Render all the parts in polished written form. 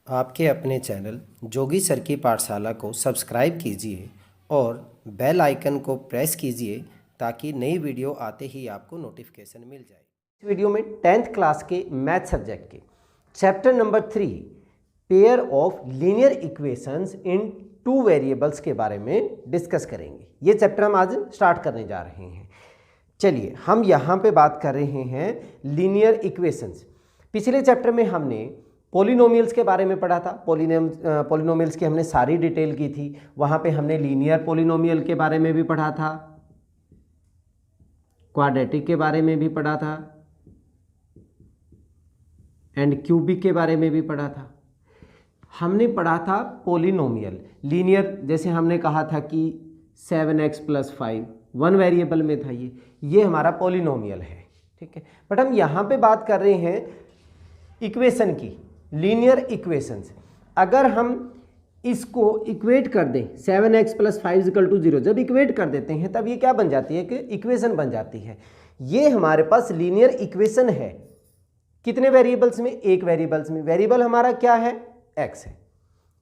आपके अपने चैनल जोगी सर की पाठशाला को सब्सक्राइब कीजिए और बेल आइकन को प्रेस कीजिए ताकि नई वीडियो आते ही आपको नोटिफिकेशन मिल जाए। इस वीडियो में 10th क्लास के मैथ सब्जेक्ट के chapter number 3 pair of linear equations in two variables के बारे में डिस्कस करेंगे। ये चैप्टर हम आज स्टार्ट करने जा रहे हैं। चलिए, हम यहाँ पे बात कर रहे हैं लीनियर इक्वेशंस। पिछले चैप्टर में हमने पॉलिनोमियल्स के बारे में पढ़ा था। पॉलिनोमियल्स की हमने सारी डिटेल की थी। वहाँ पे हमने लीनियर पॉलिनोमियल के बारे में भी पढ़ा था, क्वाड्रेटिक के बारे में भी पढ़ा था एंड क्यूबिक के बारे में भी पढ़ा था। हमने पढ़ा था पॉलिनोमियल लीनियर, जैसे हमने कहा था कि 7x + 5 वन वेरिएबल में था। ये हमारा पॉलिनोमियल है, ठीक है। बट हम यहाँ पे बात कर रहे हैं इक्वेशन की, लीनियर इक्वेशंस। अगर हम इसको इक्वेट कर दें 7x + 5 = 0, जब इक्वेट कर देते हैं तब ये क्या बन जाती है कि इक्वेशन बन जाती है। ये हमारे पास लीनियर इक्वेशन है। कितने वेरिएबल्स में? एक वेरिएबल्स में। वेरिएबल हमारा क्या है? x है।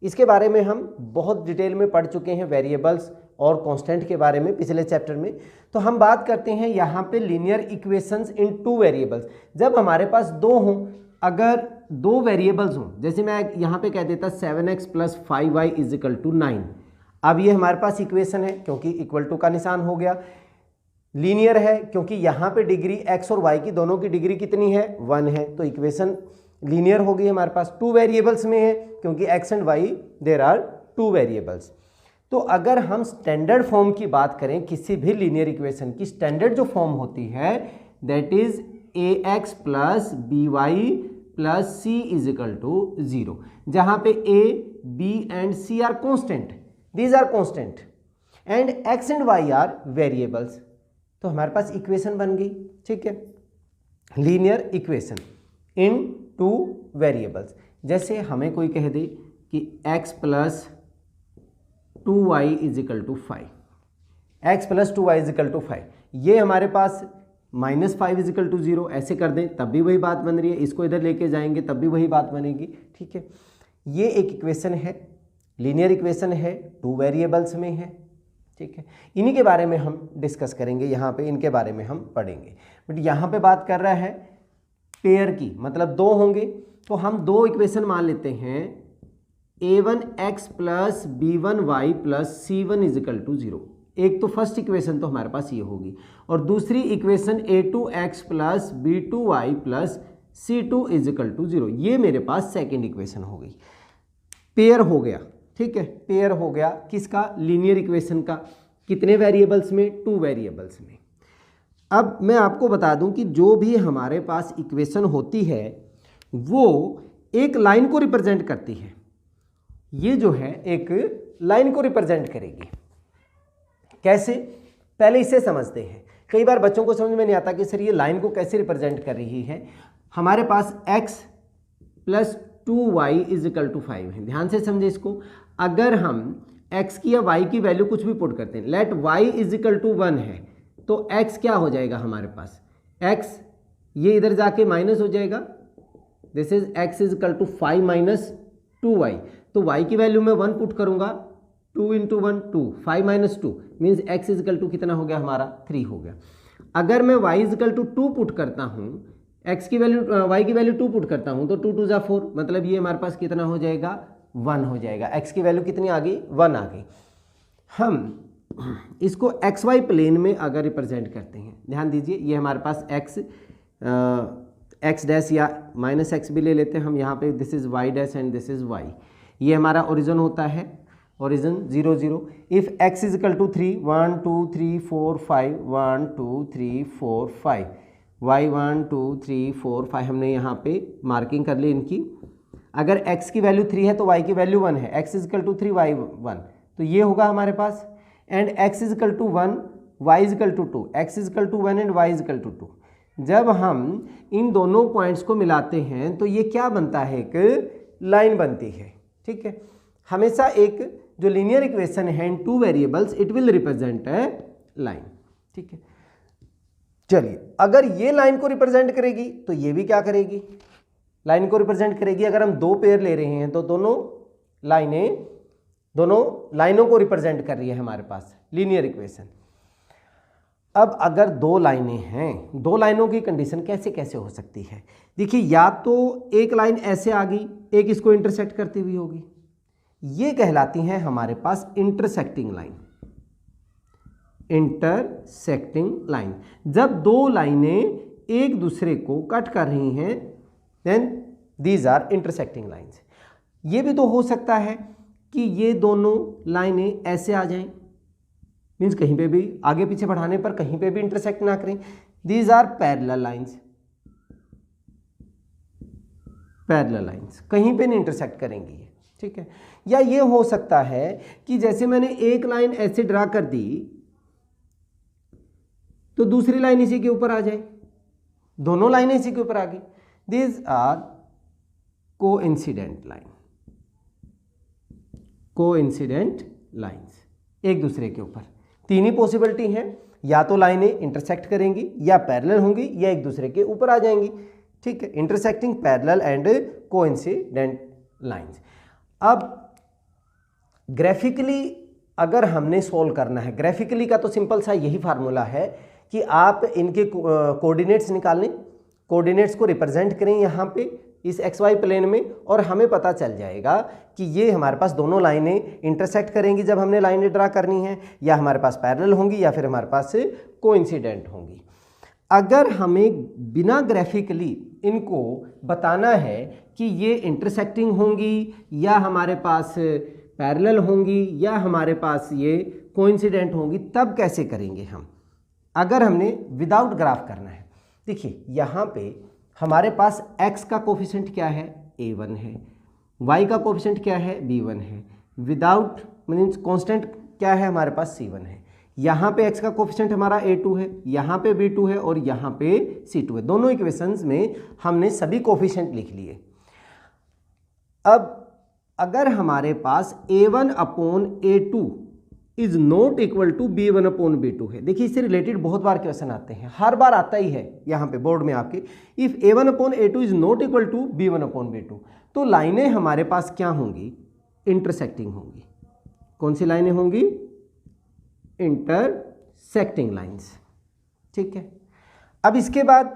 इसके बारे में हम बहुत डिटेल में पढ़ चुके हैं, वेरिएबल्स और कांस्टेंट के बारे में पिछले चैप्टर में। तो हम बात करते हैं यहाँ पे लीनियर इक्वेशंस इन टू वेरिएबल्स। जब हमारे पास दो हों, अगर दो वेरिएबल्स हों, जैसे मैं यहाँ पे कह देता 7x + 5y = 9। अब ये हमारे पास इक्वेशन है क्योंकि इक्वल टू का निशान हो गया। लीनियर है क्योंकि यहाँ पे डिग्री x और y की दोनों की डिग्री कितनी है? 1 है। तो इक्वेशन लीनियर हो गई हमारे पास। टू वेरिएबल्स में है क्योंकि x and y there are two variables. तो अगर हम स्टैंडर्ड फॉर्म की बात करें किसी भी लीनियर इक्वेशन की, स्टैंडर्ड जो फॉर्म होती है that is ax + by + c = 0, जहाँ पे a, b and c are constant, these are constant and x and y are variables. तो हमारे पास इक्वेशन बन गई, ठीक है, linear equation in two variables. जैसे हमें कोई कह दे कि x + 2y = 5, x + 2y = 5, ये हमारे पास -5 = 0 ऐसे कर दें तब भी वही बात बन रही है। इसको इधर लेके जाएंगे तब भी वही बात बनेगी, ठीक है। ये एक इक्वेशन है, लीनियर इक्वेशन है, टू वेरिएबल्स में है, ठीक है। इन्हीं के बारे में हम डिस्कस करेंगे यहाँ पे, इनके बारे में हम पढ़ेंगे। बट यहाँ पे बात कर रहा है पेयर की, मतलब दो होंगे। तो हम दो इक्वेशन मान लेते हैं, a1x + b1y + c1 = 0। एक तो फर्स्ट इक्वेशन तो हमारे पास ये होगी और दूसरी इक्वेशन a2x + b2y + c2 = 0। ये मेरे पास सेकेंड इक्वेशन हो गई। पेयर हो गया, ठीक है, पेयर हो गया किसका? लीनियर इक्वेशन का। कितने वेरिएबल्स में? टू वेरिएबल्स में। अब मैं आपको बता दूं कि जो भी हमारे पास इक्वेशन होती है वो एक लाइन को रिप्रेजेंट करती है। ये जो है एक लाइन को रिप्रेजेंट करेगी। कैसे? पहले इसे समझते हैं। कई बार बच्चों को समझ में नहीं आता कि सर ये लाइन को कैसे रिप्रेजेंट कर रही है। हमारे पास x + 2y = 5 है। ध्यान से समझे इसको। अगर हम x की या y की वैल्यू कुछ भी पुट करते हैं, लेट y = 1 है, तो x क्या हो जाएगा हमारे पास? x ये इधर जाके माइनस हो जाएगा, दिस इज x = 5 - 2y। तो y की वैल्यू में 1 पुट करूंगा, 2 × 1 2, 5 - 2 मीन्स x = कितना हो गया हमारा? 3 हो गया। अगर मैं y = 2 पुट करता हूँ, x की वैल्यू y की वैल्यू 2 पुट करता हूँ, तो 2 × 2 = 4, मतलब ये हमारे पास कितना हो जाएगा? 1 हो जाएगा। x की वैल्यू कितनी आ गई? 1 आ गई। हम इसको xy प्लेन में अगर रिप्रेजेंट करते हैं, ध्यान दीजिए, ये हमारे पास x' या -x भी ले लेते हैं हम यहाँ पे, this is y' and this is y। ये हमारा ओरिजिन होता है, ओरिजिन 0 0। इफ x = 3, 1 2 3 4 5, 1 2 3 4 5, y 1 2 3 4 5 हमने यहाँ पे मार्किंग कर ली इनकी। अगर x की वैल्यू 3 है तो y की वैल्यू 1 है, x = 3 y 1, तो ये होगा हमारे पास। And x = 1 y = 2, x = 1 and y = 2। जब हम इन दोनों पॉइंट्स को मिलाते हैं तो ये क्या बनता है? एक लाइन बनती है, ठीक है। हमेशा एक जो लीनियर इक्वेशन है in two variables, it will represent a line, ठीक है। चलिए, अगर ये लाइन को रिप्रेजेंट करेगी तो ये भी क्या करेगी? लाइन को रिप्रेजेंट करेगी। अगर हम दो पेयर ले रहे हैं तो दोनों लाइनों को रिप्रेजेंट कर रही है हमारे पास लीनियर इक्वेशन। अब अगर दो लाइनें हैं, दो लाइनों की कंडीशन कैसे कैसे हो सकती है? देखिए, या तो एक लाइन ऐसे आ गई, एक इसको इंटरसेक्ट करती हुई होगी, ये कहलाती हैं हमारे पास इंटरसेक्टिंग लाइन। इंटरसेक्टिंग लाइन, जब दो लाइनें एक दूसरे को कट कर रही हैं, then these are intersecting lines. ये भी तो हो सकता है कि ये दोनों लाइनें ऐसे आ जाएं, मीन्स कहीं पे भी आगे पीछे बढ़ाने पर कहीं पे भी इंटरसेक्ट ना करें। These are parallel lines. Parallel lines कहीं पे नहीं इंटरसेक्ट करेंगी ये, ठीक है। या ये हो सकता है कि जैसे मैंने एक लाइन ऐसे ड्रा कर दी तो दूसरी लाइन इसी के ऊपर आ जाए, दोनों लाइनें इसी के ऊपर आ गई। These are coincident line. Coincident lines, एक दूसरे के ऊपर। तीन ही पॉसिबिलिटी हैं, या तो लाइनें इंटरसेक्ट करेंगी, या पैरेलल होंगी, या एक दूसरे के ऊपर आ जाएंगी, ठीक है। Intersecting, parallel and coincident lines. अब ग्राफिकली अगर हमने सोल्व करना है, ग्राफिकली का तो सिंपल सा यही फार्मूला है कि आप इनके कोऑर्डिनेट्स निकाल लें, कोऑर्डिनेट्स को रिप्रेजेंट करें यहाँ पे इस XY प्लेन में, और हमें पता चल जाएगा कि ये हमारे पास दोनों लाइनें इंटरसेक्ट करेंगी जब हमने लाइनें ड्रा करनी है, या हमारे पास पैरेलल होंगी, या फिर हमारे पास कोइंसिडेंट होंगी। अगर हमें बिना ग्राफिकली इनको बताना है कि ये इंटरसेक्टिंग होंगी, या हमारे पास पैरेलल होंगी, या हमारे पास ये कोइंसिडेंट होंगी, तब कैसे करेंगे हम? अगर हमने विदाउट ग्राफ करना है, देखिए यहाँ पे हमारे पास x का कोफिशिएंट क्या है? a1 है। y का कोफिशिएंट क्या है? b1 है। विदाउट मीन्स कांस्टेंट क्या है हमारे पास? c1 है। यहाँ पे x का कोफिशिएंट हमारा a2 है, यहाँ पे b2 है, और यहाँ पे c2 है। दोनों इक्वेशंस में हमने सभी कोफिशिएंट लिख लिए। अब अगर हमारे पास a1 upon a2 is not equal to b1 upon b2 है, देखिए इससे रिलेटेड बहुत बार क्वेश्चन आते हैं, हर बार आता ही है यहाँ पे बोर्ड में आपके। If a1 upon a2 is not equal to b1 upon b2, तो लाइनें हमारे पास क्या होंगी? इंटरसेक्टिंग होंगी। कौन सी लाइनें होंगी? इंटरसेक्टिंग लाइन्स, ठीक है। अब इसके बाद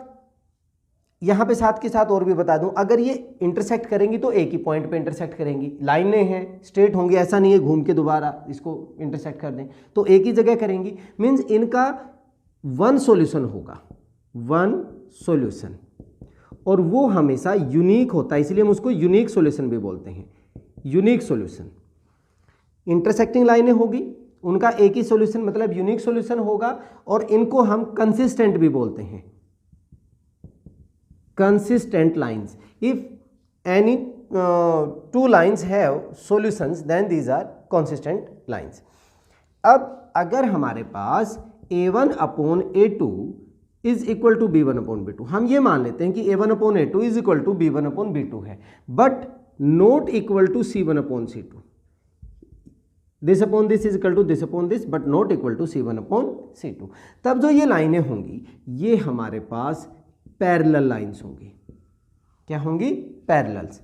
यहाँ पे साथ के साथ और भी बता दूं, अगर ये इंटरसेक्ट करेंगी तो एक ही पॉइंट पे इंटरसेक्ट करेंगी। लाइनें हैं, स्ट्रेट होंगी, ऐसा नहीं है घूम के दोबारा इसको इंटरसेक्ट कर दें, तो एक ही जगह करेंगी। मीन्स इनका वन सॉल्यूशन होगा, वन सॉल्यूशन, और वो हमेशा यूनिक होता है, इसलिए हम उसको यूनिक सॉल्यूशन भी बोलते हैं। यूनिक सॉल्यूशन, इंटरसेक्टिंग लाइनें होगी, उनका एक ही सॉल्यूशन मतलब यूनिक सॉल्यूशन होगा, और इनको हम कंसिस्टेंट भी बोलते हैं। consistent lines. If any two lines have solutions, then these are consistent lines. अब अगर हमारे पास a1 upon a2 is equal to b1 upon b2, हम ये मान लेते हैं कि a1 upon a2 is equal to b1 upon b2 है, but not equal to c1 upon c2। This upon this is equal to this upon this, but not equal to c1 upon c2। तब जो ये लाइनें होंगी ये हमारे पास parallel lines होंगी। क्या होंगी? पैरेलल्स।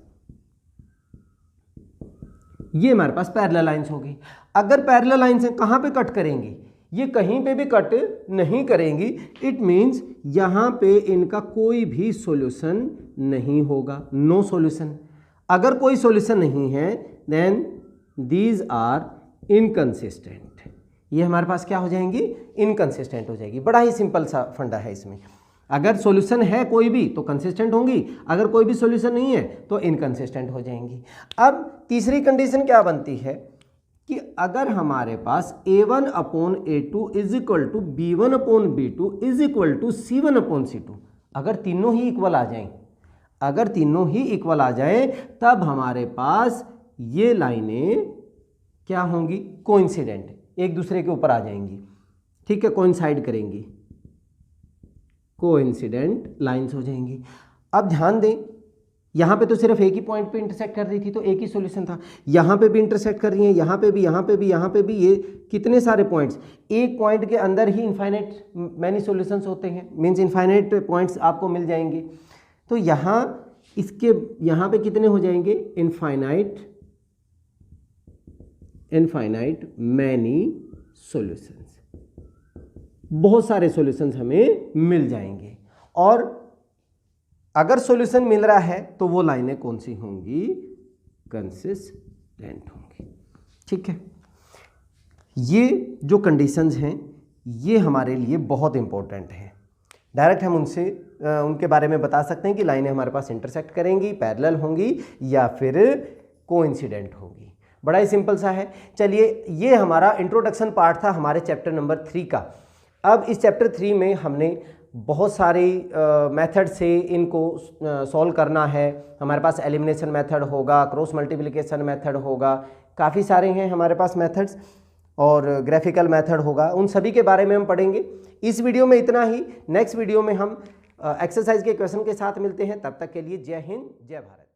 ये हमारे पास पैरेलल लाइंस होगी। अगर पैरेलल लाइंस हैं, कहां पे कट करेंगी? ये कहीं पे भी कट नहीं करेंगी। इट मींस यहां पे इनका कोई भी सॉल्यूशन नहीं होगा, नो सॉल्यूशन। अगर कोई सॉल्यूशन नहीं है देन दीज आर इनकंसिस्टेंट। ये हमारे पास क्या हो जाएंगी? इनकंसिस्टेंट हो जाएगी। बड़ा ही सिंपल सा फंडा है इसमें। अगर सॉल्यूशन है कोई भी तो कंसिस्टेंट होंगी, अगर कोई भी सॉल्यूशन नहीं है तो इनकंसिस्टेंट हो जाएंगी। अब तीसरी कंडीशन क्या बनती है कि अगर हमारे पास a1 upon a2 is equal to b1 upon b2 is equal to c1 upon c2, अगर तीनों ही इक्वल आ जाएं, अगर तीनों ही इक्वल आ जाए तब हमारे पास ये लाइनें क्या होंगी? कोइंसिडेंट, एक दूसरे के ऊपर आ जाएंगी, ठीक है, कोइंसाइड करेंगी, कोइंसिडेंट लाइंस हो जाएंगी। अब ध्यान दें, यहाँ पे तो सिर्फ एक ही पॉइंट पे इंटरसेक्ट कर रही थी तो एक ही सॉल्यूशन था, यहाँ पे भी इंटरसेक्ट कर रही है, यहाँ पे भी, यहाँ पे भी, यहाँ पे भी, ये कितने सारे पॉइंट्स, एक पॉइंट के अंदर ही इनफाइनाइट मैनी सॉल्यूशंस होते हैं, मींस इनफाइनाइट पॉइंट्स आपको मिल जाएंगे। तो यहाँ इसके यहाँ पे कितने हो जाएंगे, इनफाइनाइट मैनी सॉल्यूशंस, बहुत सारे सॉल्यूशंस हमें मिल जाएंगे। और अगर सॉल्यूशन मिल रहा है तो वो लाइनें कौन सी होंगी, कंसिस्टेंट होंगी। ठीक है, ये जो कंडीशंस हैं ये हमारे लिए बहुत इंपॉर्टेंट हैं। डायरेक्ट हम उनके बारे में बता सकते हैं कि लाइनें हमारे पास इंटरसेक्ट करेंगी, पैरेलल होंगी या फिर कोइंसिडेंट होंगी। बड़ा ही सिंपल सा है। चलिए, ये हमारा इंट्रोडक्शन पार्ट था हमारे चैप्टर नंबर 3 का। अब इस चैप्टर 3 में हमने बहुत सारी मेथड से इनको सॉल्व करना है। हमारे पास एलिमिनेशन मेथड होगा, क्रॉस मल्टीप्लिकेशन मेथड होगा, काफ़ी सारे हैं हमारे पास मेथड्स, और ग्राफिकल मेथड होगा। उन सभी के बारे में हम पढ़ेंगे। इस वीडियो में इतना ही। नेक्स्ट वीडियो में हम एक्सरसाइज के क्वेश्चन के साथ मिलते हैं। तब तक के लिए जय हिंद, जय भारत।